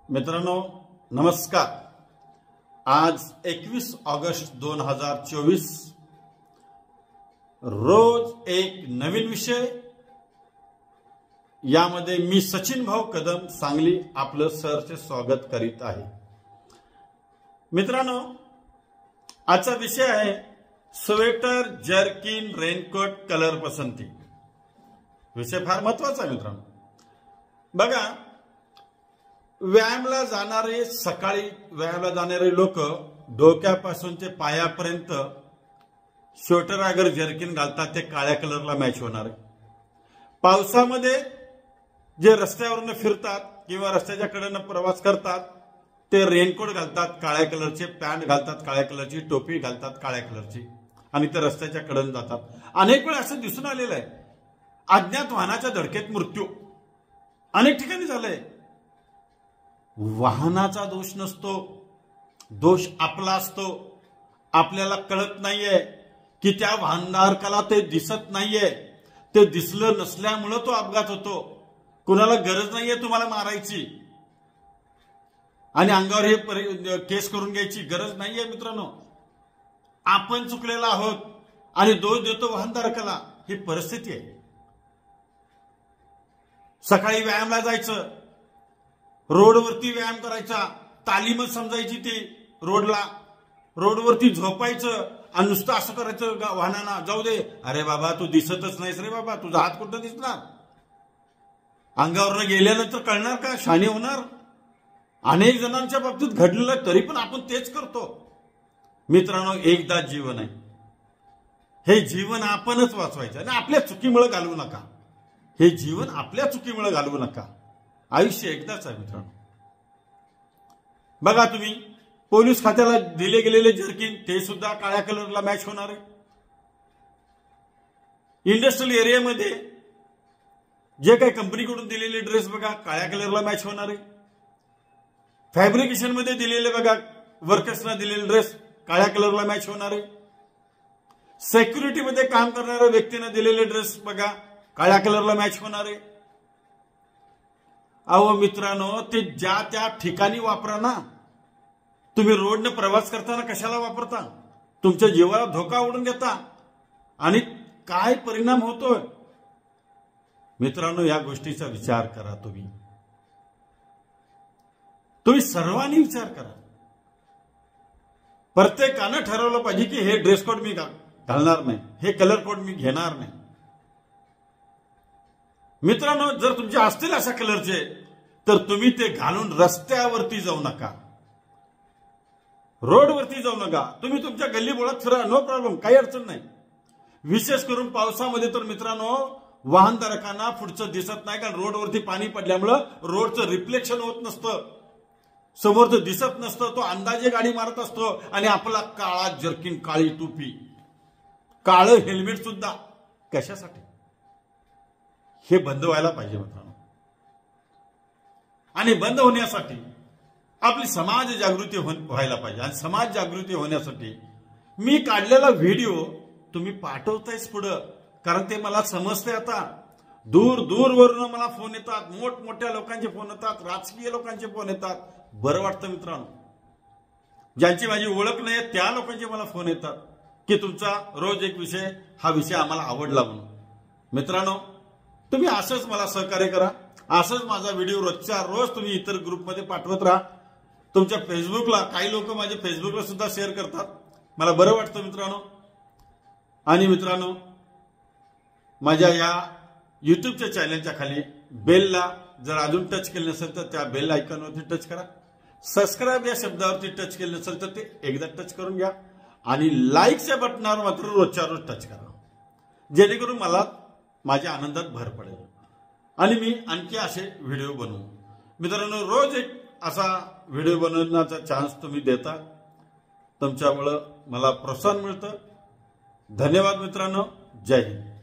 मित्रांनो नमस्कार। आज 21 ऑगस्ट 2024 रोज एक नवीन विषय यामध्ये मी सचिन भाऊ कदम सांगली आपलं सरचे स्वागत करीत आहे। मित्रांनो आजचा विषय आहे स्वेटर जर्किन रेनकोट कलर पसंती। विषय फार महत्त्वाचा आहे मित्रांनो। बघा व्यायामाला जाणारे सकाळी व्यायामाला जाणारे लोक डोक्यापासून ते पायापर्यंत स्वेटर अगर जर्किन घालतात ते काळ्या कलरला मॅच होणार आहे। पावसामध्ये जे रस्त्यावरून फिरतात किंवा रस्त्याच्या कडेने प्रवास करतात ते रेनकोट घालतात काळ्या कलरचे, पॅन्ट घालतात काळ्या कलरची, टोपी घालतात काळ्या कलरची आणि ते रस्त्याच्या कडेने जातात। अनेक वेळा असं दिसून आलेलं आहे अज्ञात वाहनाच्या धडकेत मृत्यू अनेक ठिकाणी झालंय। वाहनाचा दोष नसतो, दोष आपला असतो। आपल्याला कळत नाहीये की त्या वाहनधारकाला ते दिसत नाहीये, ते दिसलं नसल्यामुळे तो अपघात होतो। कुणाला गरज नाहीये तुम्हाला मारायची आणि अंगावर हे केस करून घ्यायची गरज नाहीये मित्रांनो। आपण चुकलेला आहोत आणि दोष देतो वाहनधारकाला, ही परिस्थिती आहे। सकाळी व्यायामाला जायचं, रोडवरती व्यायाम करायचा, तालीमच समजायची ती रोडवरती झोपायचं आणि नुसतं असं करायचं वाहनांना, जाऊ दे अरे बाबा तू दिसतच नाहीस रे बाबा, तुझा हात कुठं दिसणार, अंगावरनं गेल्यानंतर कळणार का, शाणे होणार। अनेक जणांच्या बाबतीत घडलेलं तरी पण आपण तेच करतो। मित्रांनो एकदा जीवन आहे, हे जीवन आपणच वाचवायचं आणि आपल्या चुकीमुळे घालवू नका। हे जीवन आपल्या चुकीमुळे घालवू नका। आयुष्य एकदाच आहे मित्रांनो। बघा तुम्ही पोलीस खात्याला दिले गेलेले जर्किन ते सुद्धा काळ्या कलरला मॅच होणार आहे। इंडस्ट्रियल एरियामध्ये जे काही कंपनीकडून दिलेले ड्रेस बघा काळ्या कलरला मॅच होणार आहे। फॅब्रिकेशन मध्ये दिलेले बघा वर्कर्सना दिलेले ड्रेस काळ्या कलरला मॅच होणार आहे। सिक्युरिटी मध्ये काम करणाऱ्या व्यक्तींना दिलेले ड्रेस बघा काळ्या कलरला मॅच होणार आहे। अहो मित्रांनो ते ज्या त्या ठिकाणी वापरा ना। तुम्ही रोडने प्रवास करताना कशाला वापरता, तुमच्या जीवाला धोका उडून घेता आणि काय परिणाम होतोय मित्रांनो या गोष्टीचा विचार करा। तुम्ही सर्वांनी विचार करा। प्रत्येकानं ठरवलं पाहिजे की हे ड्रेस कोड मी घालणार नाही, हे कलर कोड मी घेणार नाही। मित्रांनो जर तुमचे असतील अशा कलरचे तर तुम्ही ते घालून रस्त्यावरती जाऊ नका, रोडवरती जाऊ नका। तुम्ही तुमच्या गल्ली बोळात फिरा, नो प्रॉब्लेम, काही अडचण नाही। विशेष करून पावसामध्ये तर मित्रांनो वाहनधारकांना पुढचं दिसत नाही, कारण रोडवरती पाणी पडल्यामुळं रोडचं रिफ्लेक्शन होत नसतं, समोरचं दिसत नसतं, तो अंदाजे गाडी मारत असतो आणि आपला काळा जर्किन, काळी टोपी, काळं हेल्मेट सुद्धा कशासाठी, हे बंद व्हायला पाहिजे मित्रांनो। आणि बंद होण्यासाठी आपली समाज जागृती व्हायला पाहिजे आणि समाज जागृती होण्यासाठी मी काढलेला व्हिडिओ तुम्ही पाठवतायच पुढं, कारण ते मला समजते। आता दूर दूरवरून मला फोन येतात, मोठमोठ्या लोकांचे फोन येतात, राजकीय लोकांचे फोन येतात। बरं वाटतं मित्रांनो, ज्यांची माझी ओळख नाही त्या लोकांचे मला फोन येतात की तुमचा रोज एक विषय, हा विषय आम्हाला आवडला म्हणून। मित्रांनो तुम्ही असंच मला सहकार्य करा, असंच माझा व्हिडिओ रोजच्या रोज तुम्ही इतर ग्रुपमध्ये पाठवत राहा। तुमच्या फेसबुकला काही लोक माझ्या फेसबुकला सुद्धा शेअर करतात, मला बरं वाटतं मित्रांनो। आणि मित्रांनो माझ्या या युट्यूबच्या चॅनलच्या खाली बेलला जर अजून टच केलं नसेल तर त्या बेल आयकॉनवरती टच करा। सबस्क्राईब या शब्दावरती टच केलं नसेल तर ते एकदा टच करून घ्या आणि लाईकच्या बटनावर मात्र रोजच्या रोज टच करा, जेणेकरून मला माझ्या आनंदात भर पडेल आणि मी आणखी असे व्हिडिओ बनवू। मित्रांनो रोज एक असा व्हिडिओ बनवण्याचा चान्स तुम्ही देता, तुमच्यामुळे मला प्रोत्साहन मिळतं। धन्यवाद मित्रांनो, जय हिंद।